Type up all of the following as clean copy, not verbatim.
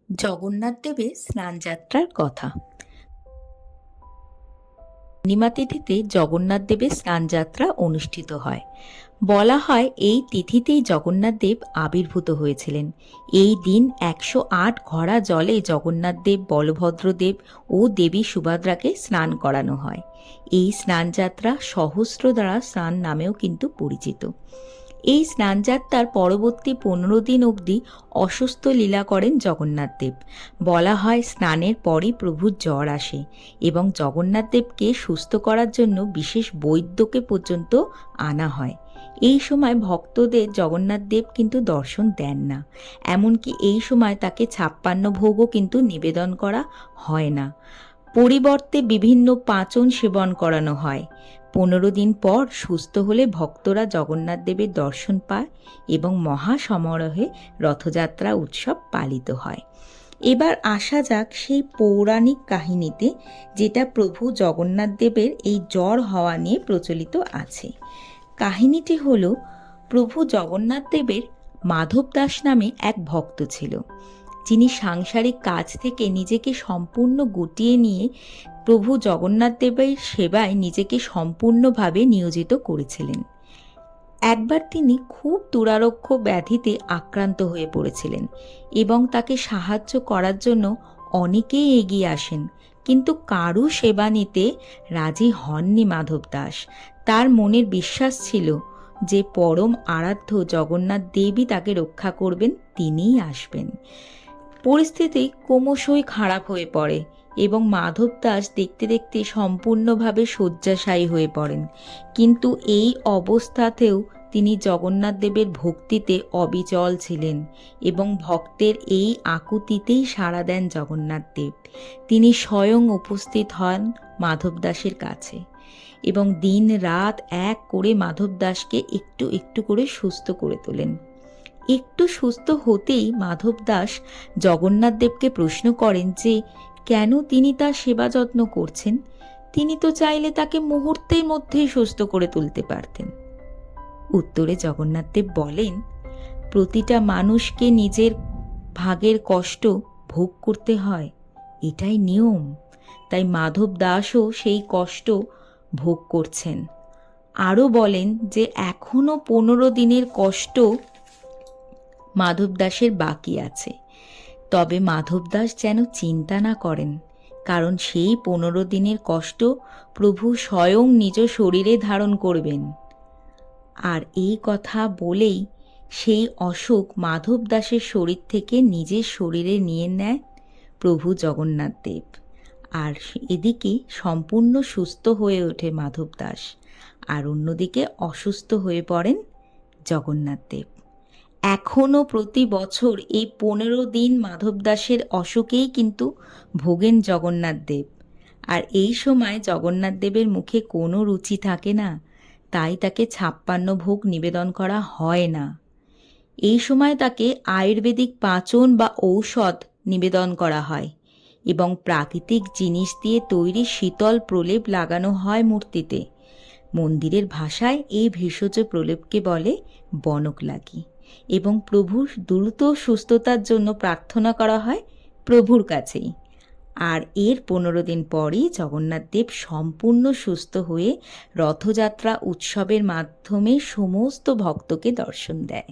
জগন্নাথ দেবের স্নানযাত্রার কথা। পূর্ণিমা তিথিতে জগন্নাথ দেবের স্নানযাত্রা অনুষ্ঠিত হয়। বলা হয় এই তিথিতেই জগন্নাথ দেব আবির্ভূত হয়েছিলেন। এই দিন 108 ঘড়া জলে জগন্নাথ দেব, বলভদ্র দেব ও দেবী সুভদ্রাকে স্নান করানো হয়। এই স্নানযাত্রা সহস্রধারা স্নান নামেও কিন্তু পরিচিত। এই স্নানযাত্রার পরবর্তী 15 দিন অবধি অসুস্থ লীলা করেন জগন্নাথ দেব। বলা হয় স্নানের পরই প্রভুর জ্বর আসে এবং জগন্নাথ দেবকে সুস্থ করার জন্য বিশেষ বৈদ্যকে পর্যন্ত আনা হয়। এই সময় ভক্তদের জগন্নাথ দেব কিন্তু দর্শন দেন না, এমনকি এই সময় তাকে 56 ভোগও কিন্তু নিবেদন করা হয় না। পরিবর্তে বিভিন্ন পাচন সেবন করানো হয়। 15 দিন পর সুস্থ হলে ভক্তরা জগন্নাথ দেবের দর্শন পায় এবং মহা সমারোহে রথযাত্রা উৎসব পালিত হয়। এবার আসা যাক সেই পৌরাণিক কাহিনীতে, যেটা প্রভু জগন্নাথ দেবের এই জ্বর হওয়া নিয়ে প্রচলিত আছে। কাহিনীটি হলো, প্রভু জগন্নাথ দেবের মাধব দাস নামে এক ভক্ত ছিল, যিনি সাংসারিক কাজ থেকে নিজেকে সম্পূর্ণ গুটিয়ে নিয়ে প্রভু জগন্নাথ দেবের সেবায় নিজেকে সম্পূর্ণভাবে নিয়োজিত করেছিলেন। একবার তিনি খুব দুরারোগ্য ব্যাধিতে আক্রান্ত হয়ে পড়েছিলেন এবং তাকে সাহায্য করার জন্য অনেকেই এগিয়ে আসেন, কিন্তু কারও সেবা নিতে রাজি হননি মাধব দাস। তার মনের বিশ্বাস ছিল যে পরম আরাধ্য জগন্নাথ দেবই তাকে রক্ষা করবেন, তিনিই আসবেন। পরিস্থিতি ক্রমশই খারাপ হয়ে পড়ে এবং মাধব দাস দেখতে দেখতে সম্পূর্ণভাবে শয্যাশায়ী হয়ে পড়েন। কিন্তু এই অবস্থাতেও তিনি জগন্নাথ দেবের ভক্তিতে অবিচল ছিলেন এবং ভক্তের এই আকুতিতেই সাড়া দেন জগন্নাথ দেব। তিনি স্বয়ং উপস্থিত হন মাধব দাসের কাছে এবং দিন রাত এক করে মাধব দাসকে একটু একটু করে সুস্থ করে তোলেন। একটু সুস্থ হতেই মাধব দাস জগন্নাথ দেবকে প্রশ্ন করেন যে কেন তিনি তার সেবা যত্ন করছেন। তিনি তো চাইলে তাকে মুহূর্তের মধ্যেই সুস্থ করে তুলতে পারতেন। উত্তরে জগন্নাথ দেব বলেন, প্রতিটা মানুষকে নিজের ভাগের কষ্ট ভোগ করতে হয়, এটাই নিয়ম। তাই মাধব দাসও সেই কষ্ট ভোগ করছেন। আরও বলেন যে এখনো 15 দিনের কষ্ট মাধব দাসের বাকি আছে, তবে মাধব দাস যেন চিন্তা না করেন, কারণ সেই 15 দিনের কষ্ট প্রভু স্বয়ং নিজ শরীরে ধারণ করবেন। আর এই কথা বলেই সেই অসুখ মাধব দাসের শরীর থেকে নিজের শরীরে নিয়ে নেয় প্রভু জগন্নাথ দেব। আর এদিকে সম্পূর্ণ সুস্থ হয়ে ওঠে মাধব দাস, আর অন্যদিকে অসুস্থ হয়ে পড়েন জগন্নাথ দেব। এখনও প্রতি বছর এই 15 দিন মাধব দাসের অসুখেই কিন্তু ভোগেন জগন্নাথ দেব। আর এই সময় জগন্নাথ দেবের মুখে কোনো রুচি থাকে না, তাই তাকে 56 ভোগ নিবেদন করা হয় না। এই সময় তাকে আয়ুর্বেদিক পাচন বা ঔষধ নিবেদন করা হয় এবং প্রাকৃতিক জিনিস দিয়ে তৈরি শীতল প্রলেপ লাগানো হয় মূর্তিতে। মন্দিরের ভাষায় এই ভেষজ প্রলেপকে বলে বনকলাগি এবং প্রভুর দ্রুত সুস্থতার জন্য প্রার্থনা করা হয় প্রভুর কাছেই। আর এর 15 দিন পরই জগন্নাথ দেব সম্পূর্ণ সুস্থ হয়ে রথযাত্রা উৎসবের মাধ্যমে সমস্ত ভক্তকে দর্শন দেয়।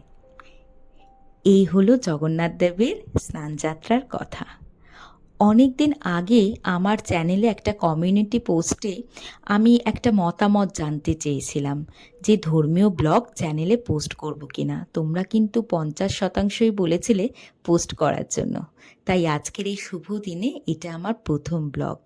এই হলো জগন্নাথ দেবের স্নানযাত্রার কথা। অনেক দিন আগে আমার চ্যানেলে একটা কমিউনিটি পোস্টে আমি একটা মতামত জানতে চেয়েছিলাম যে ধর্মীয় ব্লগ চ্যানেলে পোস্ট করব কিনা। তোমরা কিন্তু 50%ই বলেছিলে পোস্ট করার জন্য। তাই আজকের এই শুভ দিনে এটা আমার প্রথম ব্লগ।